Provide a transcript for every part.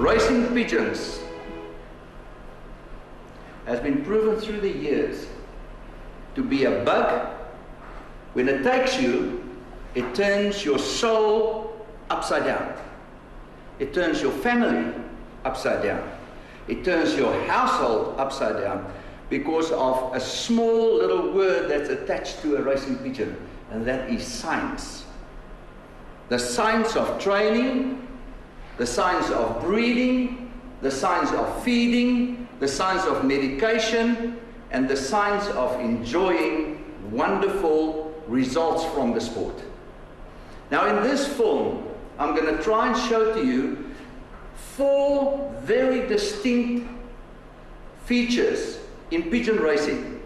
Racing pigeons has been proven through the years to be a bug. When it takes you, it turns your soul upside down. It turns your family upside down. It turns your household upside down because of a small little word that's attached to a racing pigeon, and that is science. The science of training, the science of breeding, the science of feeding, the science of medication, and the science of enjoying wonderful results from the sport. Now in this film, I'm going to try and show to you 4 very distinct features in pigeon racing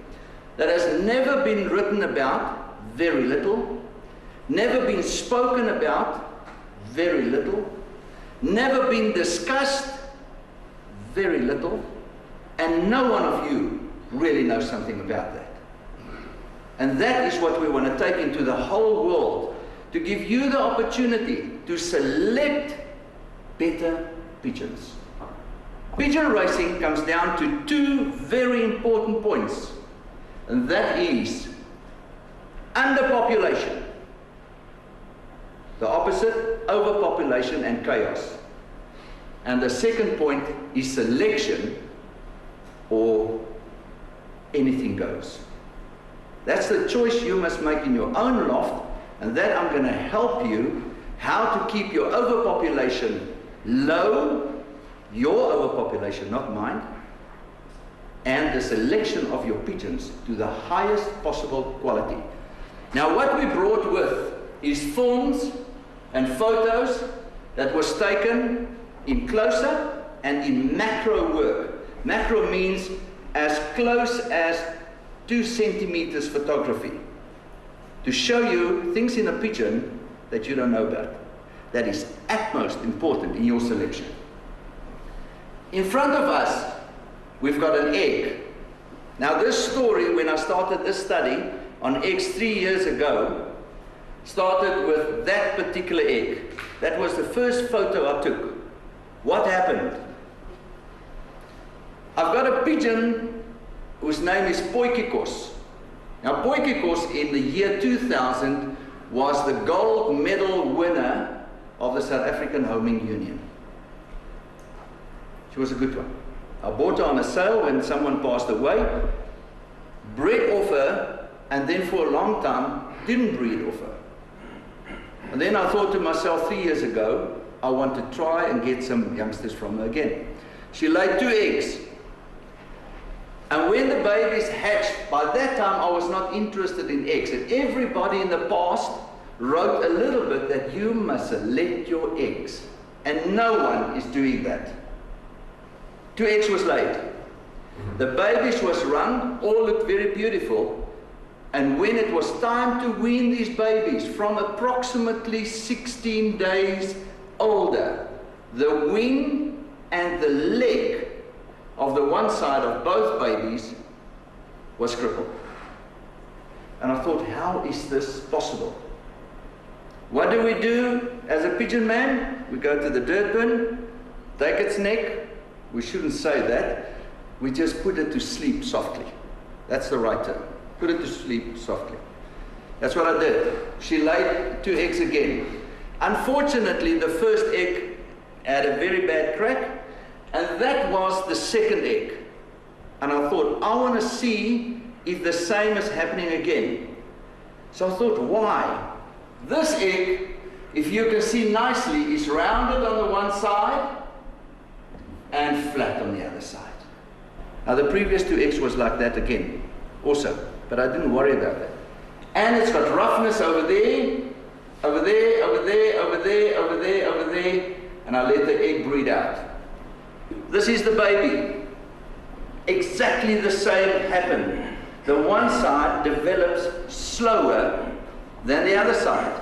that has never been written about, very little, never been spoken about, very little, never been discussed, very little, and no one of you really knows something about that. And that is what we want to take into the whole world, to give you the opportunity to select better pigeons. Pigeon racing comes down to 2 very important points, and that is underpopulation. The opposite, overpopulation and chaos. And the second point is selection, or anything goes. That's the choice you must make in your own loft, and that I'm going to help you how to keep your overpopulation low, your overpopulation, not mine, and the selection of your pigeons to the highest possible quality. Now what we brought with is films and photos that was taken in close-up and in macro work. Macro means as close as 2 centimeters photography, to show you things in a pigeon that you don't know about. That is utmost important in your selection. In front of us, we've got an egg. Now this story, when I started this study on eggs 3 years ago, started with that particular egg. That was the first photo I took. What happened? I've got a pigeon whose name is Pigeons. Now Pigeons in the year 2000 was the gold medal winner of the South African Homing Union. She was a good one. I bought her on a sale when someone passed away, bred off her, and then for a long time didn't breed off her. And then I thought to myself 3 years ago, I want to try and get some youngsters from her again. She laid 2 eggs. And when the babies hatched, by that time I was not interested in eggs. And everybody in the past wrote a little bit that you must select your eggs. And no one is doing that. 2 eggs was laid. The babies was run, all looked very beautiful. And when it was time to wean these babies from approximately 16 days older, the wing and the leg of the one side of both babies was crippled. And I thought, how is this possible? What do we do as a pigeon man? We go to the dirt bin, take its neck. We shouldn't say that. We just put it to sleep softly. That's the right term. Put it to sleep softly. That's what I did. She laid 2 eggs again. Unfortunately, the first egg had a very bad crack, and that was the second egg. And I thought, I want to see if the same is happening again. So I thought, why? This egg, if you can see nicely, is rounded on the one side and flat on the other side. Now the previous 2 eggs was like that again, also, but I didn't worry about that. And it's got roughness over there, over there, over there, over there, over there, over there, and I let the egg breed out. This is the baby. Exactly the same happened. The one side develops slower than the other side.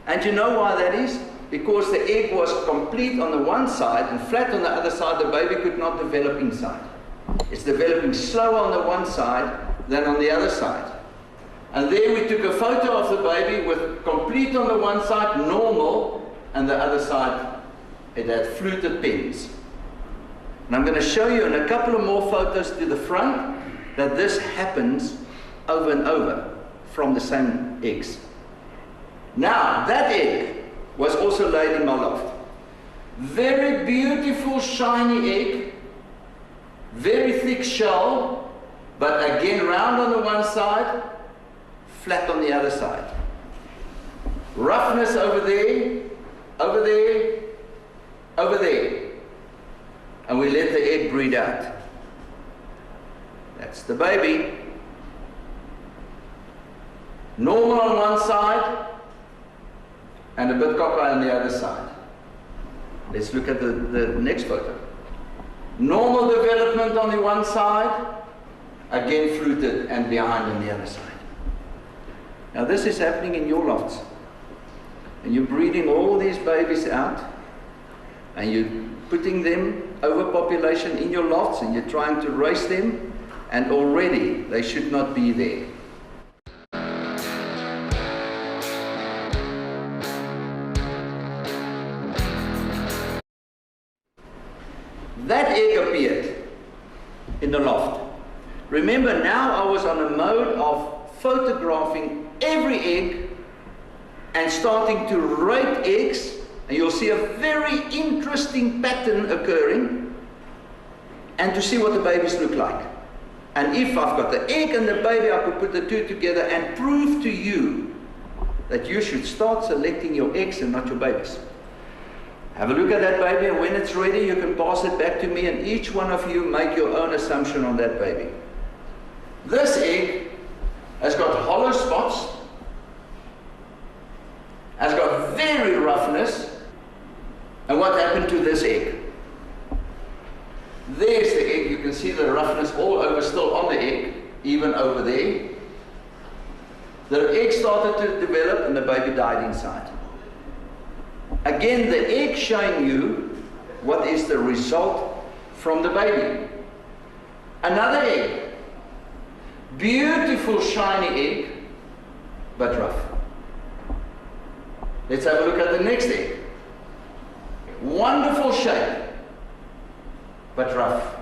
And you know why that is? Because the egg was complete on the one side and flat on the other side, the baby could not develop inside. It's developing slower on the one side than on the other side. And there we took a photo of the baby with complete on the one side, normal, and the other side it had fluted pins. And I'm going to show you in a couple of more photos to the front that this happens over and over from the same eggs. Now, that egg was also laid in my loft. Very beautiful, shiny egg, very thick shell, but again round on the one side, flat on the other side. Roughness over there, over there, over there. And we let the egg breed out. That's the baby. Normal on one side, and a bit cockeye on the other side. Let's look at the next photo. Normal development on the one side, again fluted and behind on the other side. Now this is happening in your lofts. And you're breeding all these babies out, and you're putting them overpopulation in your lofts, and you're trying to raise them, and already they should not be there. That egg appeared in the loft. Remember, now I was on a mode of photographing every egg and starting to rate eggs, and you'll see a very interesting pattern occurring, and to see what the babies look like. And if I've got the egg and the baby, I could put the two together and prove to you that you should start selecting your eggs and not your babies. Have a look at that baby, and when it's ready, you can pass it back to me, and each one of you make your own assumption on that baby. This egg has got hollow spots, has got very roughness, and what happened to this egg? There's the egg. You can see the roughness all over, still on the egg, even over there. The egg started to develop and the baby died inside. Again, the egg showing you what is the result from the baby. Another egg. Beautiful shiny egg, but rough. Let's have a look at the next egg. Wonderful shape, but rough.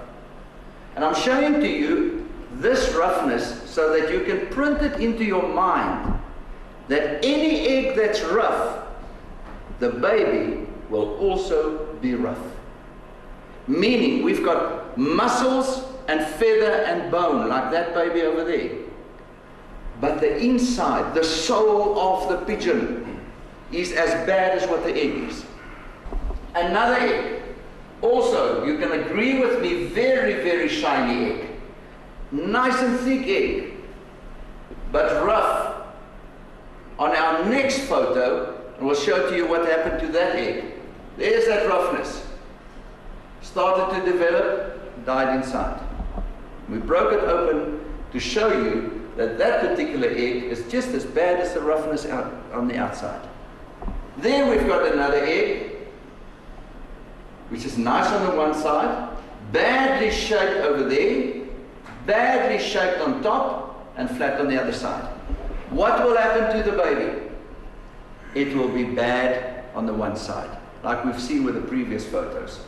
And I'm showing to you this roughness so that you can print it into your mind that any egg that's rough, the baby will also be rough. Meaning we've got muscles and feather and bone like that baby over there. But the inside, the soul of the pigeon is as bad as what the egg is. Another egg. Also, you can agree with me, very, very shiny egg. Nice and thick egg, but rough. On our next photo, we'll show to you what happened to that egg. There's that roughness. Started to develop, died inside. We broke it open to show you that that particular egg is just as bad as the roughness out on the outside. There we've got another egg, which is nice on the one side, badly shaped over there, badly shaped on top, and flat on the other side. What will happen to the baby? It will be bad on the one side, like we've seen with the previous photos.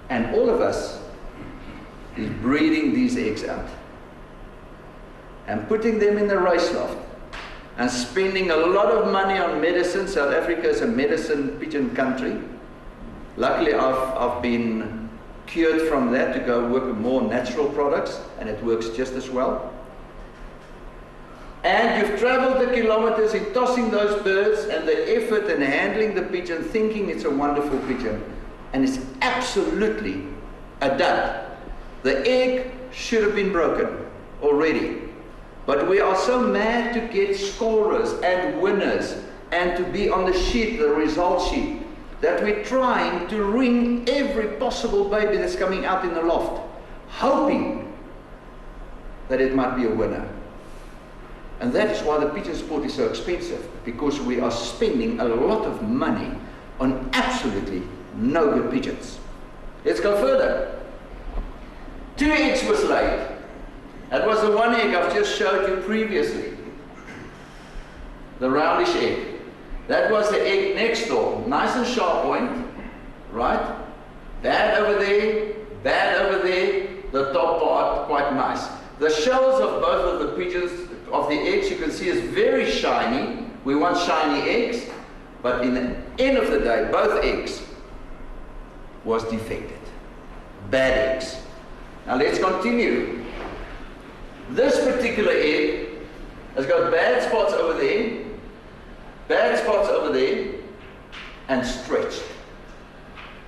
And all of us is breeding these eggs out and putting them in the race loft and spending a lot of money on medicine. South Africa is a medicine pigeon country. Luckily, I've been cured from that to go work with more natural products, and it works just as well. And you've traveled the kilometers in tossing those birds and the effort in handling the pigeon, thinking it's a wonderful pigeon, and it's absolutely a dud. The egg should have been broken already. But we are so mad to get scorers and winners and to be on the sheet, the result sheet, that we're trying to ring every possible baby that's coming out in the loft, hoping that it might be a winner. And that is why the pigeon sport is so expensive, because we are spending a lot of money on absolutely no good pigeons. Let's go further. 2 eggs was laid. That was the one egg I've just showed you previously. The roundish egg. That was the egg next door. Nice and sharp point. right? Bad over there, bad over there, the top part quite nice. The shells of both of the pigeons, of the eggs, you can see is very shiny. We want shiny eggs, but in the end of the day, both eggs was defected. Bad eggs. Now let's continue. This particular egg has got bad spots over there, bad spots over there, and stretched.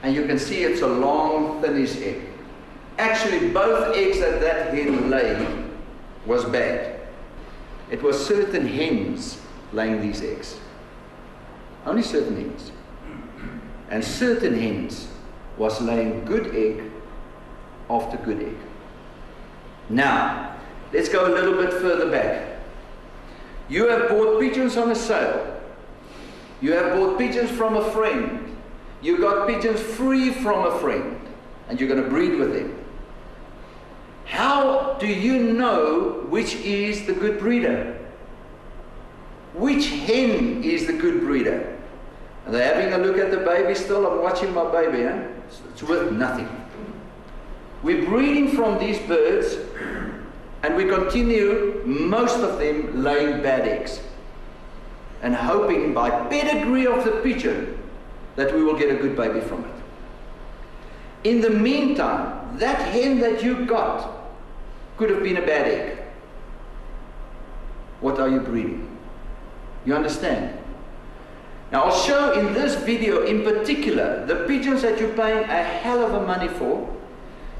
And you can see it's a long, thinnish egg. Actually, both eggs that that hen laid was bad. It was certain hens laying these eggs. Only certain hens. And certain hens was laying good egg after good egg. Now, let's go a little bit further back. You have bought pigeons on a sale. You have bought pigeons from a friend. You got pigeons free from a friend. And you're going to breed with them. How do you know which is the good breeder? Which hen is the good breeder? Are they having a look at the baby still? I'm watching my baby, huh? It's worth nothing. We're breeding from these birds, and we continue, most of them laying bad eggs, and hoping by pedigree of the pigeon that we will get a good baby from it. In the meantime, that hen that you got could have been a bad egg. What are you breeding? You understand? Now I'll show in this video in particular the pigeons that you're paying a hell of a money for,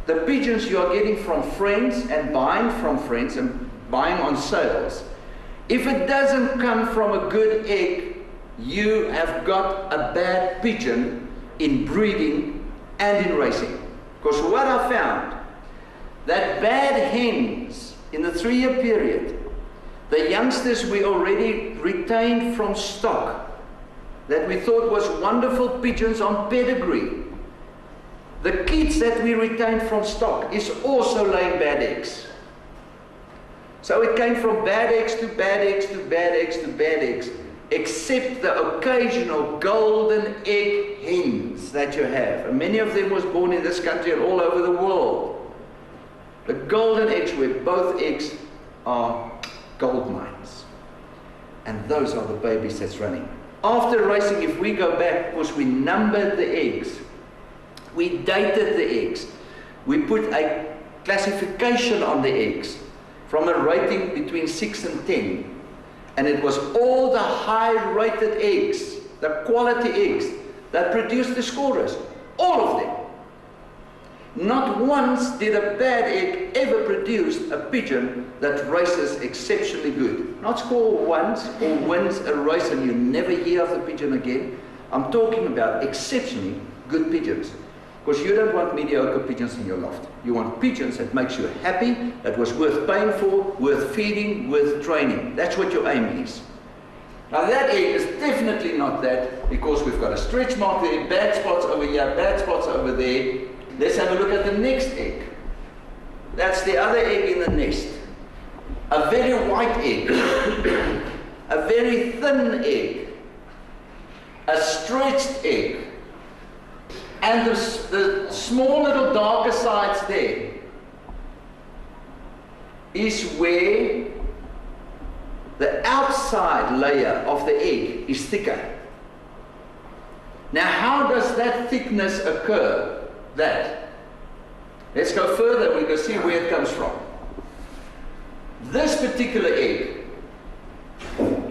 the pigeons you are getting from friends and buying from friends and buying on sales. If it doesn't come from a good egg, you have got a bad pigeon in breeding and in racing. Because what I found, that bad hens in the 3-year period, the youngsters we already retained from stock, that we thought was wonderful pigeons on pedigree, the kids that we retained from stock is also laying bad eggs. So it came from bad eggs to bad eggs to bad eggs to bad eggs, except the occasional golden egg hens that you have. And many of them was born in this country and all over the world. The golden eggs, where both eggs are gold mines. And those are the babies that's running. After racing, if we go back, because we numbered the eggs, we dated the eggs, we put a classification on the eggs from a rating between 6 and 10. And it was all the high-rated eggs, the quality eggs, that produced the scorers. All of them. Not once did a bad egg ever produce a pigeon that races exceptionally good. Not score once or wins a race and you never hear of the pigeon again. I'm talking about exceptionally good pigeons. Because you don't want mediocre pigeons in your loft. You want pigeons that makes you happy, that was worth paying for, worth feeding, worth training. That's what your aim is. Now that egg is definitely not that, because we've got a stretch mark there, bad spots over here, bad spots over there. Let's have a look at the next egg. That's the other egg in the nest. A very white egg. A very thin egg. A stretched egg. And the small little darker sides there is where the outside layer of the egg is thicker. Now how does that thickness occur? Let's go further, we can see where it comes from. This particular egg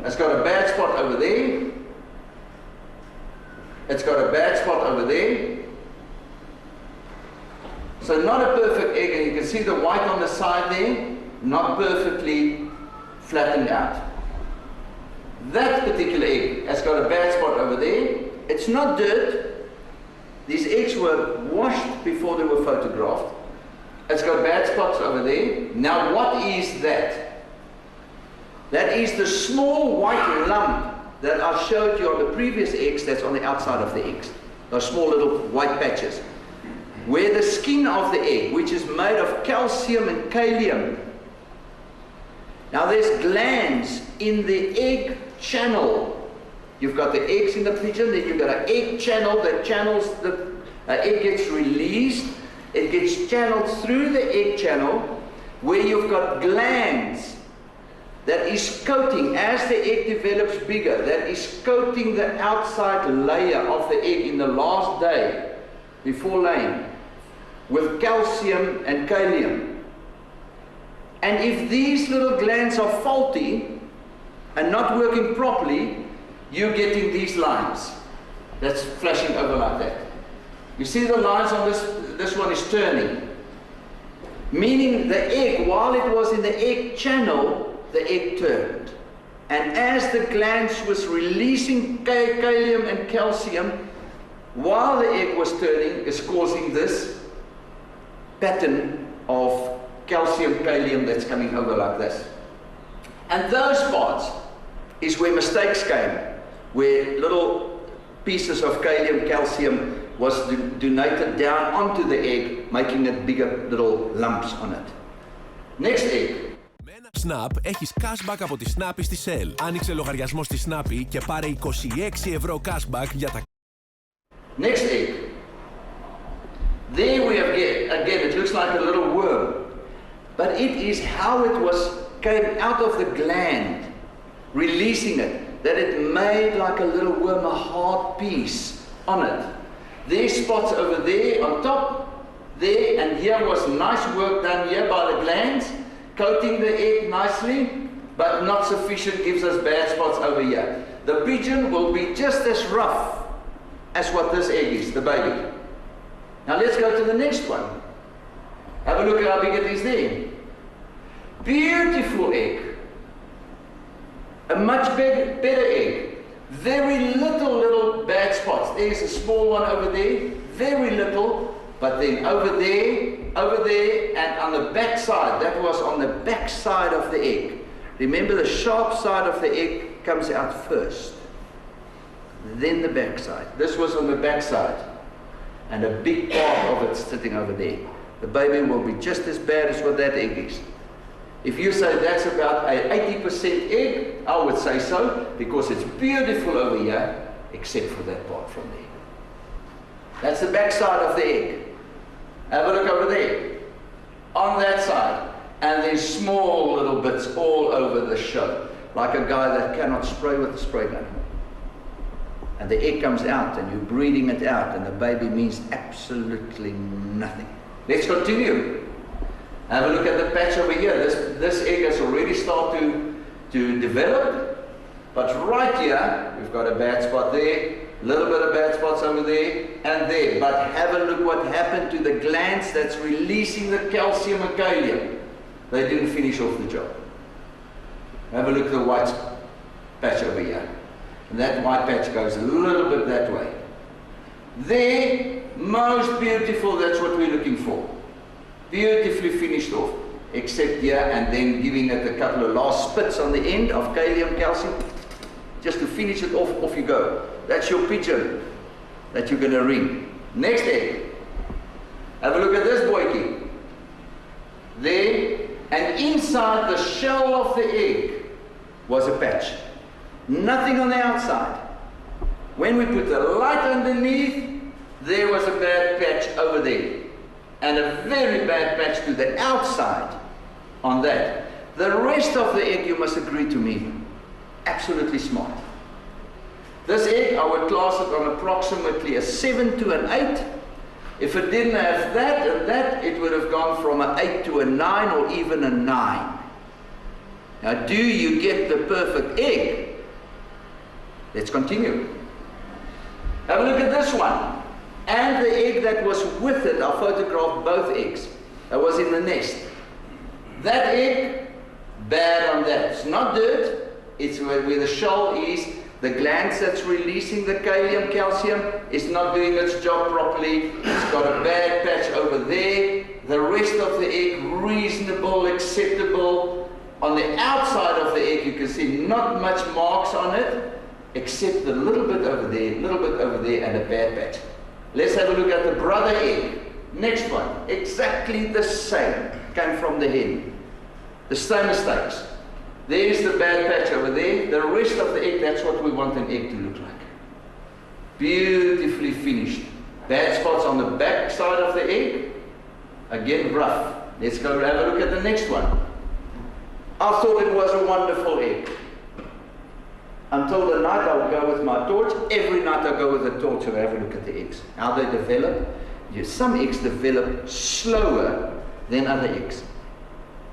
has got a bad spot over there. It's got a bad spot over there. So not a perfect egg, and you can see the white on the side there, not perfectly flattened out. That particular egg has got a bad spot over there. It's not dirt. These eggs were washed before they were photographed. It's got bad spots over there. Now what is that? That is the small white lump that I showed you on the previous eggs that's on the outside of the eggs. Those small little white patches. Where the skin of the egg, which is made of calcium and kalium. Now there's glands in the egg channel. You've got the eggs in the pigeon, then you've got an egg channel that channels An egg gets released, it gets channeled through the egg channel where you've got glands that is coating, as the egg develops bigger, that is coating the outside layer of the egg in the last day before laying with calcium and kalium. And if these little glands are faulty and not working properly, you're getting these lines that's flashing over like that. You see the lines on this one is turning. Meaning the egg, while it was in the egg channel, the egg turned. And as the glands was releasing kalium and calcium, while the egg was turning, is causing this pattern of calcium, kalium that's coming over like this. And those parts is where mistakes came, where little pieces of kalium, calcium was donated down onto the egg, making it bigger little lumps on it. Next egg. Με ένα Snap έχεις cashback από τη Snappy στη Shell. Άνοιξε λογαριασμό στη Snappy και πάρε 26 ευρώ cashback για τα... Next egg. There we have again, it looks like a little worm, but it is how it came out of the gland, releasing it, that it made like a little worm, a hard piece on it. There's spots over there on top, there, and here was nice work done here by the glands, coating the egg nicely, but not sufficient, gives us bad spots over here. The pigeon will be just as rough as what this egg is, the baby. Now let's go to the next one. Have a look at how big it is there. Beautiful egg. A much better egg. Very little bad spots. There's a small one over there, very little, but then over there, and on the back side, that was on the back side of the egg. Remember, the sharp side of the egg comes out first, then the back side. This was on the back side, and a big part of it sitting over there. The baby will be just as bad as what that egg is. If you say that's about an 80% egg, I would say so, because it's beautiful over here, except for that part from there. That's the back side of the egg. Have a look over there. On that side. And there's small little bits all over the show, like a guy that cannot spray with a spray gun. And the egg comes out, and you're breeding it out, and the baby means absolutely nothing. Let's continue. Have a look at the patch over here. This egg has already started to develop, but right here, we've got a bad spot there, a little bit of bad spots over there, and there. But have a look what happened to the glands that's releasing the calcium and kalium. They didn't finish off the job. Have a look at the white patch over here. And that white patch goes a little bit that way. There, most beautiful, that's what we're looking for. Beautifully finished off, except here, and then giving it a couple of last spits on the end of kalium, calcium, just to finish it off, off you go. That's your pigeon that you're going to ring. Next egg. Have a look at this boyki. There, and inside the shell of the egg was a patch. Nothing on the outside. When we put the light underneath, there was a bad patch over there. And a very bad patch to the outside on that. The rest of the egg, you must agree to me, absolutely smart. This egg, I would class it on approximately a 7 to an 8. If it didn't have that and that, it would have gone from an 8 to a 9 or even a 9. Now, do you get the perfect egg? Let's continue. Have a look at this one. And the egg that was with it, I photographed both eggs. That was in the nest. That egg, bad on that. It's not dirt, it's where the shell is. The glands that's releasing the kalium, calcium is not doing its job properly. It's got a bad patch over there. The rest of the egg, reasonable, acceptable. On the outside of the egg, you can see not much marks on it, except a little bit over there, and a bad patch. Let's have a look at the brother egg. Next one, exactly the same, came from the hen. The same mistakes. There's the bad patch over there. The rest of the egg, that's what we want an egg to look like. Beautifully finished. Bad spots on the back side of the egg. Again, rough. Let's go have a look at the next one. I thought it was a wonderful egg. Until the night I would go with my torch. Every night I go with a torch and have a look at the eggs. How they develop. Some eggs develop slower than other eggs.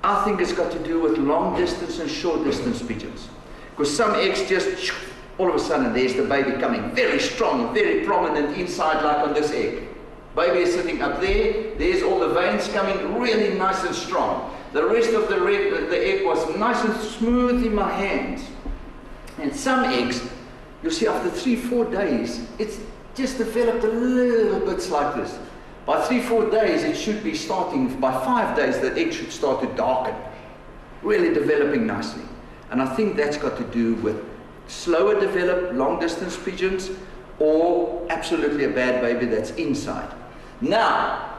I think it's got to do with long distance and short distance pigeons. Because some eggs just, all of a sudden there's the baby coming very strong, very prominent inside, like on this egg. Baby is sitting up there, there's all the veins coming really nice and strong. The rest of the egg was nice and smooth in my hands. And some eggs, you see after 3-4 days, it's just developed a little bit like this. By 3-4 days, it should be starting, by 5 days, the egg should start to darken, really developing nicely. And I think that's got to do with slower developed long distance pigeons or absolutely a bad baby that's inside. Now,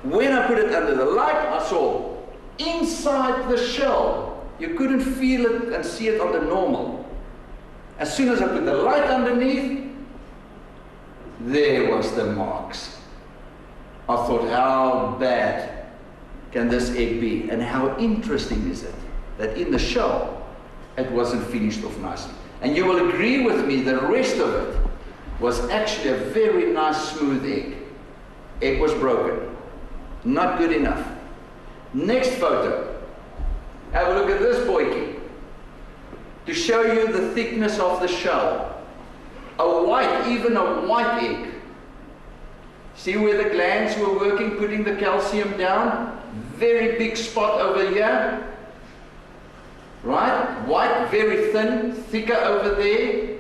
when I put it under the light, I saw inside the shell, you couldn't feel it and see it on the normal. As soon as I put the light underneath, there was the marks. I thought, how bad can this egg be? And how interesting is it that in the shell, it wasn't finished off nicely. And you will agree with me, the rest of it was actually a very nice smooth egg. Egg was broken. Not good enough. Next photo. Have a look at this boykie. To show you the thickness of the shell. Even a white egg. See where the glands were working, putting the calcium down? Very big spot over here. Right? White, very thin, thicker over there.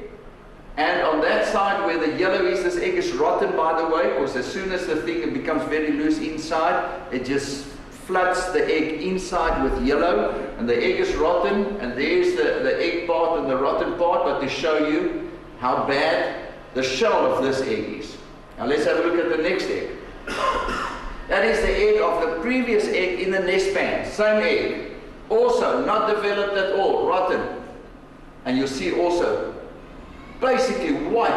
And on that side where the yellow is, this egg is rotten, by the way, because as soon as the thing becomes very loose inside, it just floods the egg inside with yellow, and the egg is rotten, and there's the egg part and the rotten part, but to show you how bad the shell of this egg is. Now let's have a look at the next egg. That is the egg of the previous egg in the nest pan. Same egg. Also not developed at all, rotten. And you see also basically white.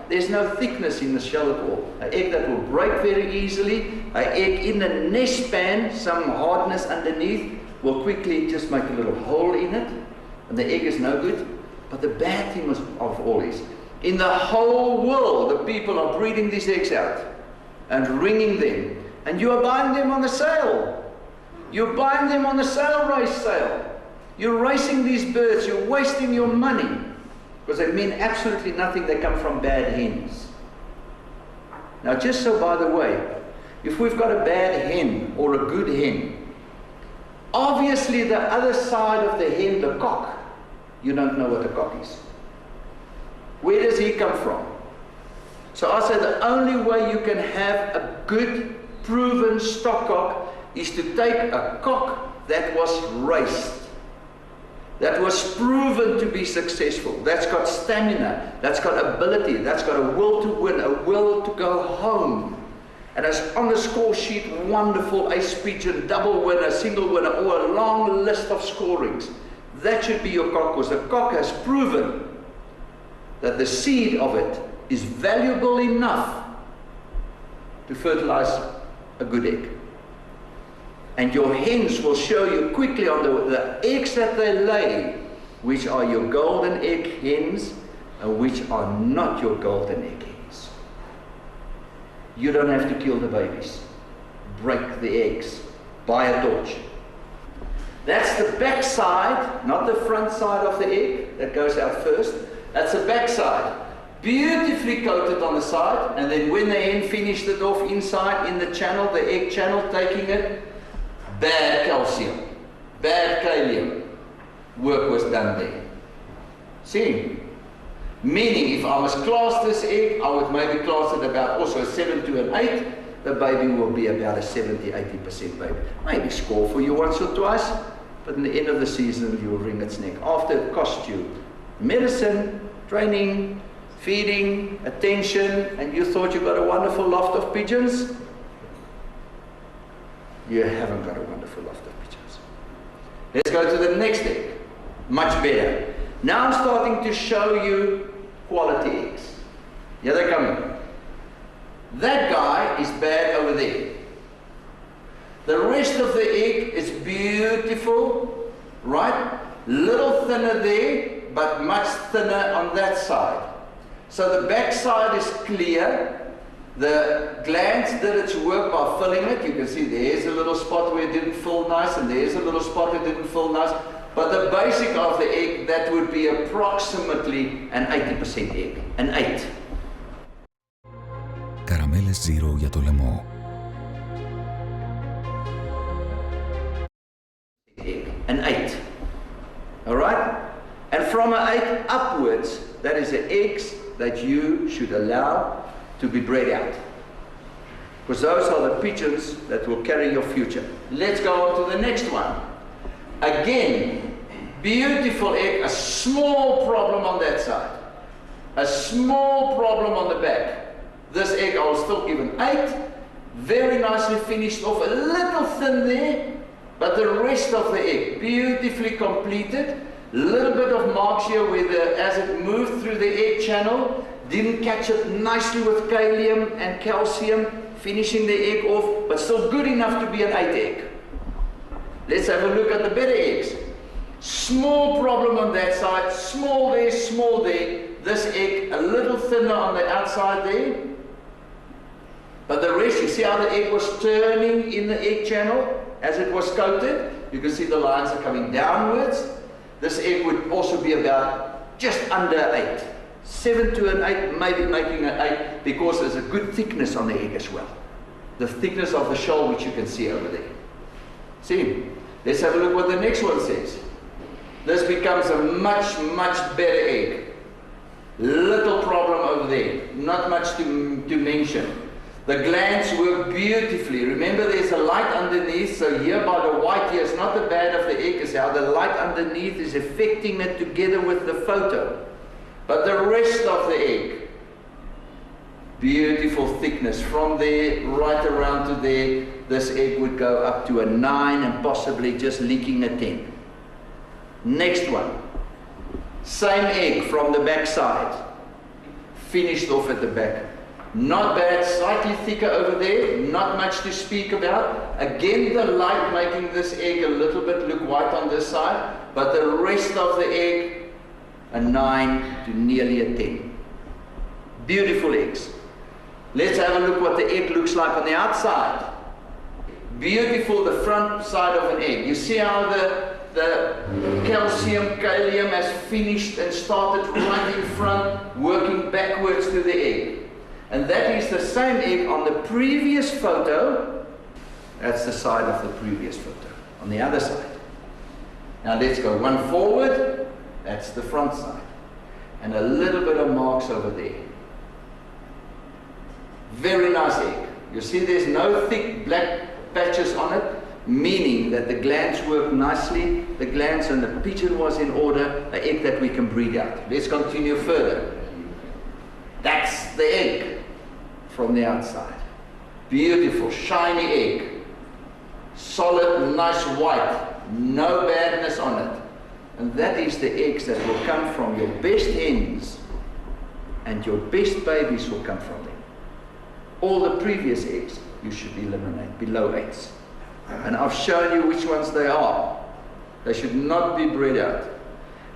There's no thickness in the shell at all. An egg that will break very easily. An egg in the nest pan, some hardness underneath, will quickly just make a little hole in it. And the egg is no good. But the bad thing of all is, in the whole world, the people are breeding these eggs out and ringing them. And you are buying them on the sale. You're buying them on the race sale. You're racing these birds. You're wasting your money. Because they mean absolutely nothing. They come from bad hens. Now, just so by the way, if we've got a bad hen or a good hen, obviously the other side of the hen, the cock, you don't know what a cock is. Where does he come from? So I say the only way you can have a good, proven stock cock is to take a cock that was raced, that was proven to be successful, that's got stamina, that's got ability, that's got a will to win, a will to go home, and as on the score sheet, wonderful ace pigeon, double winner, single winner, or a long list of scorings. That should be your cock, because the cock has proven that the seed of it is valuable enough to fertilize a good egg. And your hens will show you quickly on the eggs that they lay, which are your golden egg hens and which are not your golden egg hens. You don't have to kill the babies. Break the eggs. Buy a torch. That's the back side, not the front side of the egg that goes out first. That's the back side. Beautifully coated on the side, and then when the hen finished it off inside in the channel, the egg channel, taking it, bad calcium, bad kalium. Work was done there. See? Meaning, if I was class this egg, I would maybe class it about also a 7 to an 8. The baby will be about a 70-80% baby. Maybe score for you once or twice, but in the end of the season, you will wring its neck. After it cost you medicine, training, feeding, attention, and you thought you got a wonderful loft of pigeons, you haven't got a wonderful loft of pigeons. Let's go to the next egg. Much better. Now I'm starting to show you quality eggs. Here they're coming. That guy is bad over there. The rest of the egg is beautiful, right? Little thinner there, but much thinner on that side. So the back side is clear. The glands did its work by filling it. You can see there's a little spot where it didn't fill nice, and there's a little spot that didn't fill nice. But the basic of the egg, that would be approximately an 80% egg, an 8. Καραμέλες Zero για το λαιμό. An 8. All right? And from an 8 upwards, that is the eggs that you should allow to be bred out. Because those are the pigeons that will carry your future. Let's go on to the next one. Again, beautiful egg, a small problem on that side. A small problem on the back. This egg I will still give an 8. Very nicely finished off, a little thin there, but the rest of the egg, beautifully completed. Little bit of marks here where as it moved through the egg channel, didn't catch it nicely with kalium and calcium, finishing the egg off, but still good enough to be an 8 egg. Let's have a look at the better eggs. Small problem on that side, small there, small there. This egg a little thinner on the outside there. But the rest, you see how the egg was turning in the egg channel as it was coated? You can see the lines are coming downwards. This egg would also be about just under 8. 7 to an 8, maybe making an 8, because there's a good thickness on the egg as well. The thickness of the shell, which you can see over there. See? Let's have a look what the next one says. This becomes a much, much better egg. Little problem over there. Not much to mention. The glands work beautifully. Remember, there's a light underneath, so here by the white here, it's not the bad of the egg, it's how the light underneath is affecting it together with the photo. But the rest of the egg, beautiful thickness. From there right around to there, this egg would go up to a 9 and possibly just leaking a 10. Next one. Same egg from the back side. Finished off at the back. Not bad, slightly thicker over there, not much to speak about. Again, the light making this egg a little bit look white on this side, but the rest of the egg, a 9 to nearly a 10. Beautiful eggs. Let's have a look what the egg looks like on the outside. Beautiful, the front side of an egg. You see how the calcium, kalium has finished and started right in front, working backwards to the egg. And that is the same egg on the previous photo. That's the side of the previous photo, on the other side. Now let's go one forward. That's the front side. And a little bit of marks over there. Very nice egg. You see there's no thick black patches on it, meaning that the glands work nicely. The glands and the pigeon was in order, an egg that we can breed out. Let's continue further. That's the egg from the outside. Beautiful, shiny egg. Solid, nice white. No badness on it. And that is the eggs that will come from your best hens, and your best babies will come from them. All the previous eggs you should eliminate below 8s. And I've shown you which ones they are. They should not be bred out.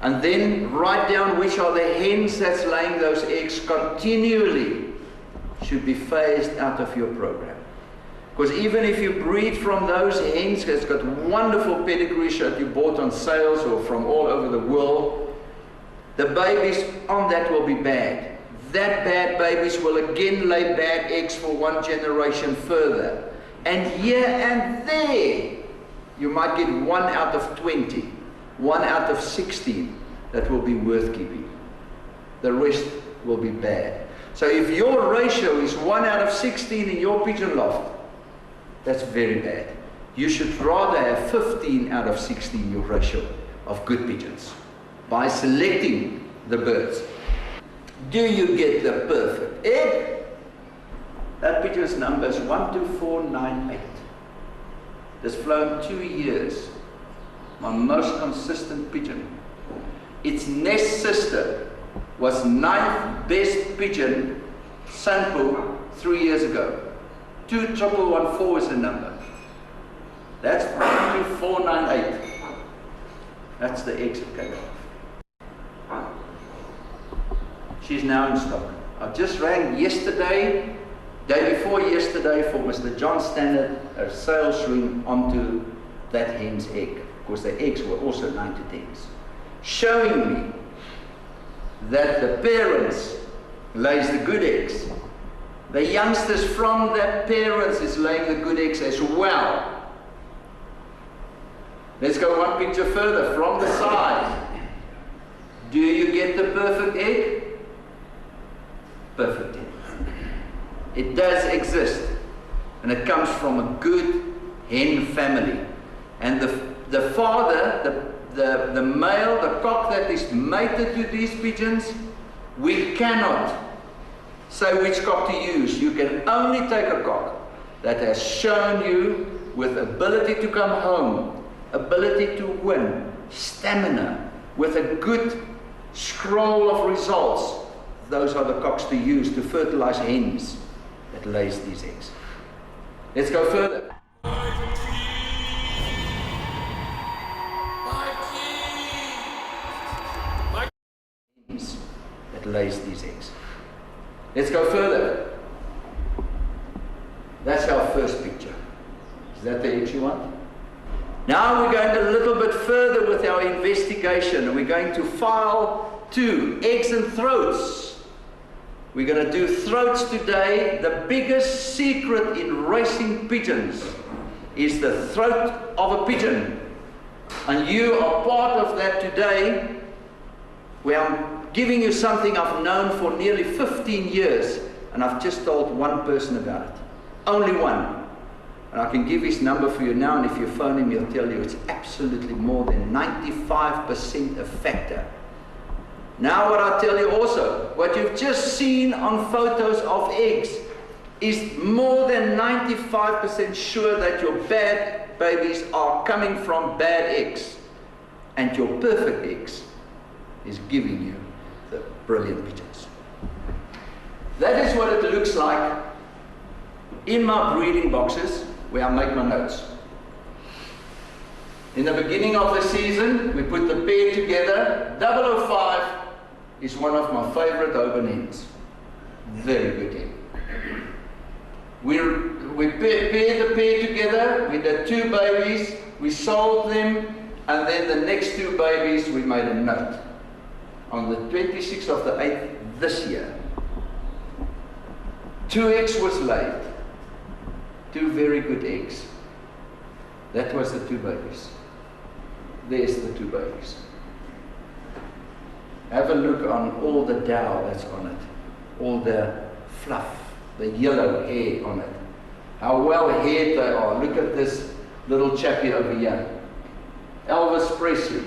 And then write down which are the hens that's laying those eggs continually should be phased out of your program. Because even if you breed from those hens that's got wonderful pedigrees that you bought on sales or from all over the world, the babies on that will be bad. That bad babies will again lay bad eggs for one generation further. And here and there, you might get 1 out of 20, 1 out of 16 that will be worth keeping. The rest will be bad. So if your ratio is 1 out of 16 in your pigeon loft, that's very bad. You should rather have 15 out of 16 your ratio of good pigeons by selecting the birds. Do you get the perfect egg? That pigeon's number is 12498. It's flown 2 years. My most consistent pigeon. Its nest sister was 9th best pigeon sample 3 years ago. 21114 is the number. That's 12498. That's the eggs that came off. She's now in stock. I just rang yesterday, day before yesterday, for Mr. John Stannard, a sales ring onto that hen's egg, because the eggs were also 9 to 10s, showing me that the parents lays the good eggs. The youngsters from their parents is laying the good eggs as well. Let's go one picture further, from the side. Do you get the perfect egg? Perfect egg. It does exist, and it comes from a good hen family. And the father, the male, the cock that is mated to these pigeons, we cannot say which cock to use. You can only take a cock that has shown you with ability to come home, ability to win, stamina, with a good scroll of results. Those are the cocks to use to fertilize hens that lays these eggs. Let's go further. Hens that lays these eggs. Let's go further. That's our first picture. Is that the eggs you want? Now we're going a little bit further with our investigation, and we're going to file 2 eggs and throats. We're going to do throats today. The biggest secret in racing pigeons is the throat of a pigeon. And you are part of that today, where I'm giving you something I've known for nearly 15 years, and I've just told one person about it. Only one. And I can give his number for you now, and if you phone him, he'll tell you it's absolutely more than 95% a factor. Now what I tell you also, what you've just seen on photos of eggs is more than 95% sure that your bad babies are coming from bad eggs, and your perfect eggs is giving you the brilliant pigeons. That is what it looks like in my breeding boxes where I make my notes. In the beginning of the season, we put the pair together. 005 is one of my favorite open hens. Very good hen. We paired the pair together. We did 2 babies. We sold them, and then the next 2 babies we made a note. On the 26th of the 8th this year, 2 eggs was laid. 2 very good eggs. That was the 2 babies. There's the 2 babies. Have a look on all the dow that's on it, all the fluff, the yellow hair on it. How well haired they are. Look at this little chappie over here. Elvis Presley.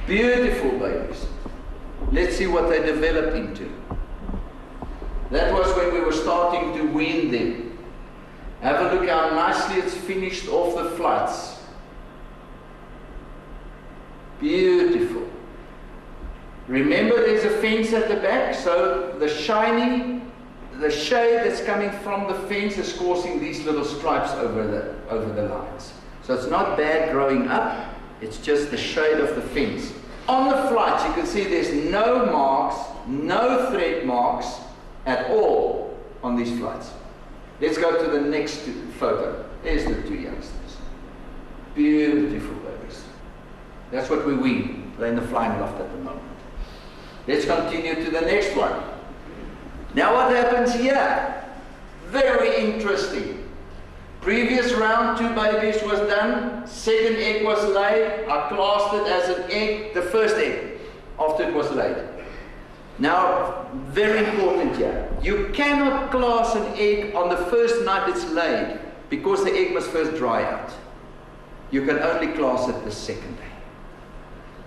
Beautiful babies. Let's see what they developed into. That was when we were starting to wean them. Have a look how nicely it's finished off the flights. Beautiful. Remember, there's a fence at the back, so the shade that's coming from the fence is causing these little stripes over the lines. So it's not bad growing up, it's just the shade of the fence. On the flights, you can see there's no marks, no thread marks at all on these flights. Let's go to the next photo. There's the 2 youngsters. Beautiful babies. That's what we wean. They're in the flying loft at the moment. Let's continue to the next one. Now what happens here? Very interesting. Previous round, 2 babies was done. 2nd egg was laid. I classed it as an egg, the first egg, after it was laid. Now, very important here. You cannot class an egg on the first night it's laid, because the egg must first dry out. You can only class it the 2nd day.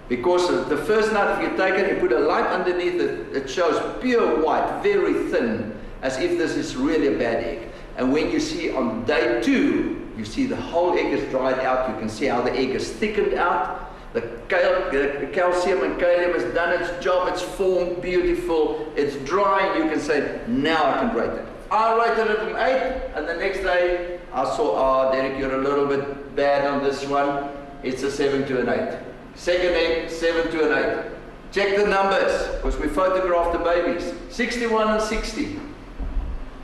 Because the first night, if you take it, you put a light underneath it, it shows pure white, very thin, as if this is really a bad egg. And when you see on day 2, you see the whole egg is dried out. You can see how the egg is thickened out. The calcium and kalium has done its job, it's formed beautiful, it's dry, you can say, now I can rate it. I rated it an 8, and the next day I saw, Derek, you're a little bit bad on this one. It's a 7 to an 8. Second egg, 7 to an 8. Check the numbers, because we photographed the babies. 61 and 60.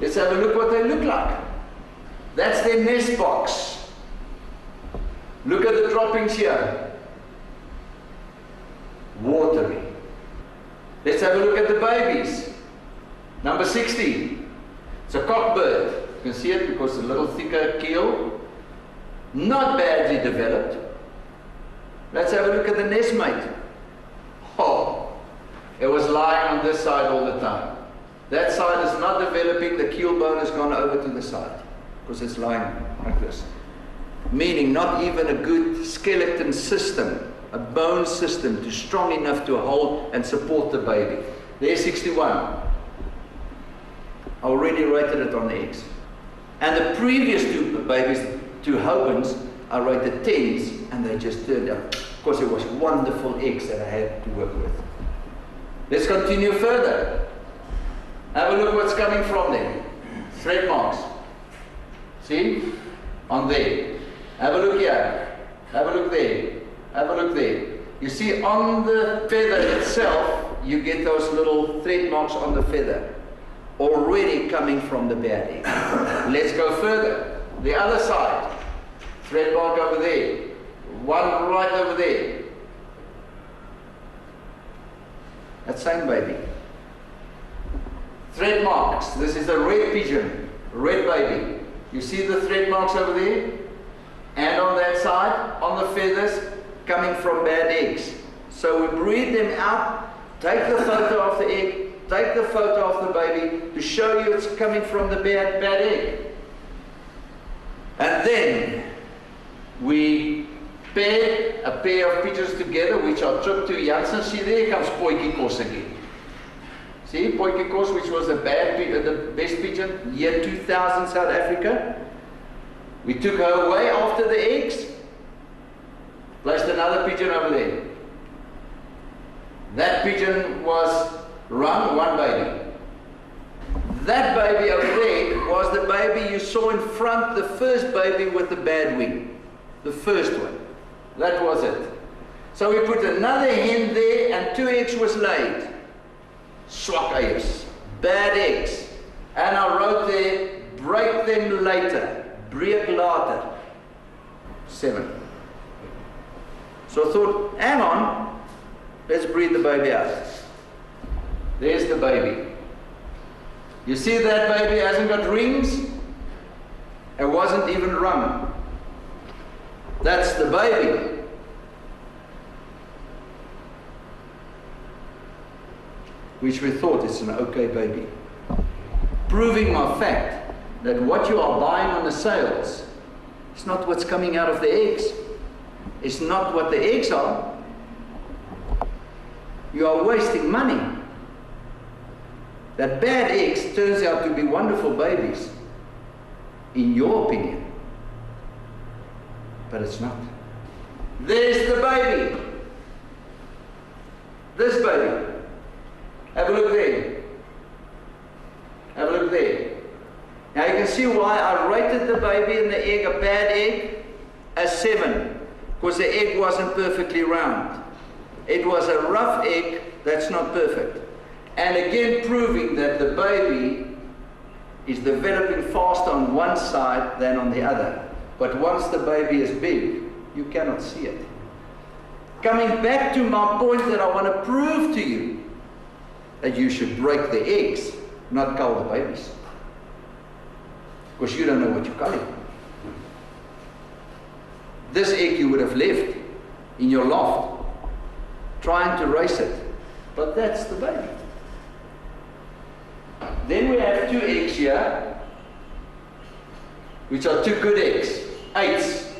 Let's have a look what they look like. That's their nest box. Look at the droppings here. Watery. Let's have a look at the babies. Number 60. It's a cockbird. You can see it because it's a little thicker keel. Not badly developed. Let's have a look at the nestmate. Oh, it was lying on this side all the time. That side is not developing. The keel bone has gone over to the side because it's lying like this. Meaning not even a good skeleton system, a bone system to strong enough to hold and support the baby. There's 61. I already rated it on the eggs. And the previous two babies, two Hobans, I rated 10s, and they just turned out. Of course, it was wonderful eggs that I had to work with. Let's continue further. Have a look what's coming from them. Thread marks. See? On there. Have a look here. Have a look there. Have a look there. You see, on the feather itself, you get those little thread marks on the feather. Already coming from the bad egg. Let's go further. The other side. Thread mark over there. One right over there. That same baby. Thread marks. This is a red pigeon. Red baby. You see the thread marks over there? And on that side, on the feathers, coming from bad eggs. So we breed them out, take the photo of the egg, take the photo of the baby to show you it's coming from the bad egg. And then we pair a pair of pigeons together, which are tripped to Janssen. See, there comes Potjiekos again. See, Potjiekos, which was the best pigeon, year 2000, South Africa. We took her away after the eggs, placed another pigeon over there. That pigeon was run, one baby. That baby over there was the baby you saw in front, the first baby with the bad wing. The first one. That was it. So we put another hen there and 2 eggs was laid. Swak eiers. Bad eggs. And I wrote there, break them later. Break later. 7. So I thought, hang on, let's breed the baby out. There's the baby. You see that baby hasn't got rings? It wasn't even rung. That's the baby. Which we thought is an okay baby. Proving my fact that what you are buying on the sales is not what's coming out of the eggs. It's not what the eggs are. You are wasting money. That bad eggs turns out to be wonderful babies, in your opinion. But it's not. There's the baby. This baby. Have a look there. Have a look there. Now you can see why I rated the baby and the egg, a bad egg, as 7. Because the egg wasn't perfectly round. It was a rough egg that's not perfect. And again proving that the baby is developing faster on one side than on the other. But once the baby is big, you cannot see it. Coming back to my point that I want to prove to you, that you should break the eggs, not cull the babies. Because you don't know what you're culling. This egg you would have left in your loft, trying to raise it. But that's the baby. Then we have 2 eggs here, which are 2 good eggs, 8s.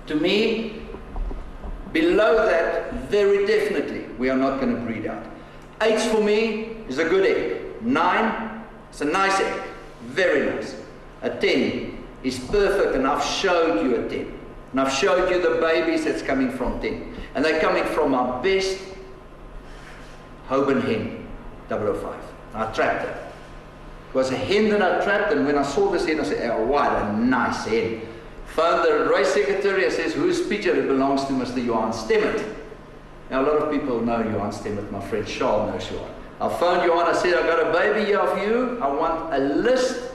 To me, below that, very definitely, we are not going to breed out. 8s for me is a good egg. 9 is a nice egg, very nice. A 10 is perfect, and I've showed you a 10. And I've showed you the babies that's coming from 10. And they're coming from our best Hoban hen, 005. I trapped her. It was a hen that I trapped, and when I saw this hen, I said, oh, what a nice hen. Phoned the race secretary and says, whose pigeon it belongs to, Mr. Johan Stemmet. Now, a lot of people know Johan Stemmet. My friend Charles knows Johan. I phoned Johan, I said, I've got a baby here of you. I want a list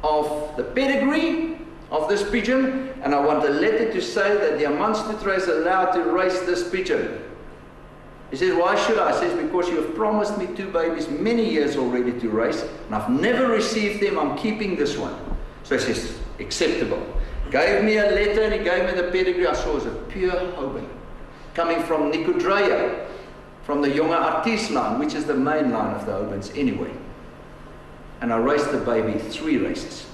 of the pedigree of this pigeon, and I want a letter to say that the Amanstutro is allowed to race this pigeon. He says, why should I? I says, because you have promised me 2 babies many years already to race, and I've never received them. I'm keeping this one. So he says, acceptable. Gave me a letter, and he gave me the pedigree. I saw it was a pure Hoban, coming from Nicodrea, from the Jonge Artis line, which is the main line of the Hobans anyway. And I raced the baby 3 races.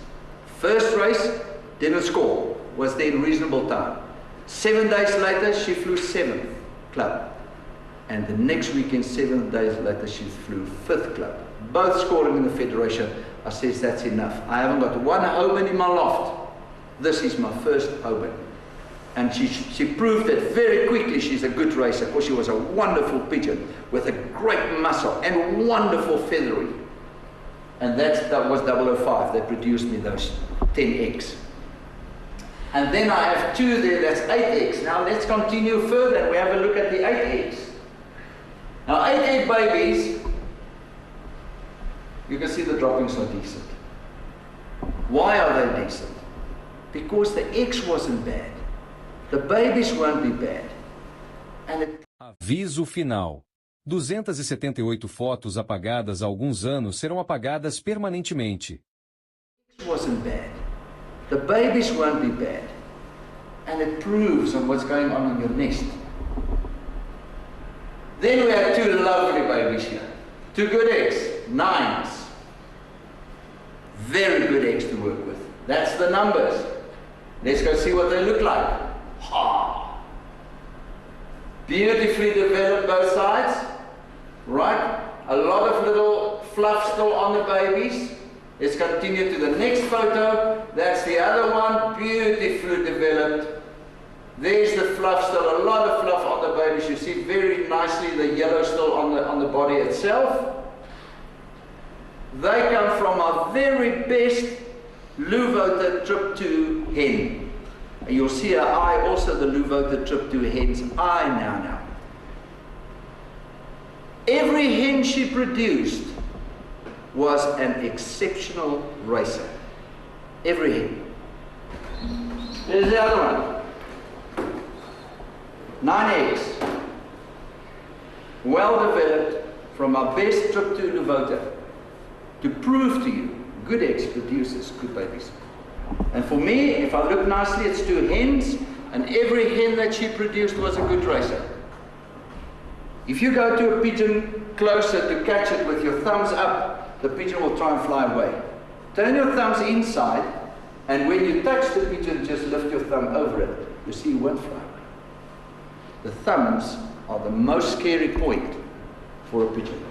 First race, didn't score, was there in reasonable time. 7 days later, she flew 7th club. And the next weekend, 7 days later, she flew 5th club. Both scoring in the federation. I says, that's enough. I haven't got one Hoban in my loft. This is my first Hoban. And she proved that very quickly she's a good racer, because she was a wonderful pigeon with a great muscle and wonderful feathery. And that was 005. They produced me those 10 eggs. And then I have 2 there, that's 8 eggs. Now let's continue further and we have a look at the 8 eggs. Now 8 egg babies, you can see the droppings are decent. Why are they decent? Because the eggs wasn't bad. The babies won't be bad. And Aviso final. 278 fotos apagadas há alguns anos serão apagadas permanentemente. It wasn't bad. The babies won't be bad. And it proves on what's going on in your nest. Then we have 2 lovely babies here. 2 good eggs, 9s. Very good eggs to work with. That's the numbers. Let's go see what they look like. Ha! Beautifully developed both sides. Right? A lot of little fluff still on the babies. Let's continue to the next photo. That's the other one, beautifully developed. There's the fluff, still a lot of fluff on the babies. You see very nicely the yellow still on the body itself. They come from our very best Louvoter Trip 2 hen. And you'll see her eye, also the Louvoter Trip 2 hen's eye now. Every hen she produced was an exceptional racer. Every hen. There's the other one. 9 eggs. Well developed from our best Trip 2 Louvoter to prove to you good eggs produces good babies. And for me, if I look nicely, it's 2 hens, and every hen that she produced was a good racer. If you go to a pigeon closer to catch it with your thumbs up, the pigeon will try and fly away. Turn your thumbs inside, and when you touch the pigeon, just lift your thumb over it. You see, it won't fly away. The thumbs are the most scary point for a pigeon.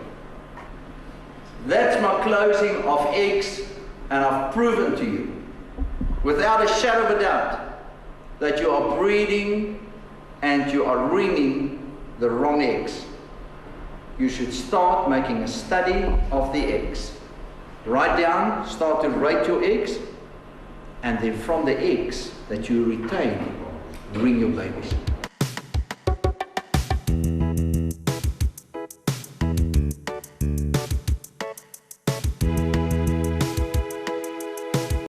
That's my closing of eggs, and I've proven to you, without a shadow of a doubt, that you are breeding and you are ringing the wrong eggs. You should start making a study of the eggs. Write down, start to rate your eggs, and then from the eggs that you retain, ring your babies.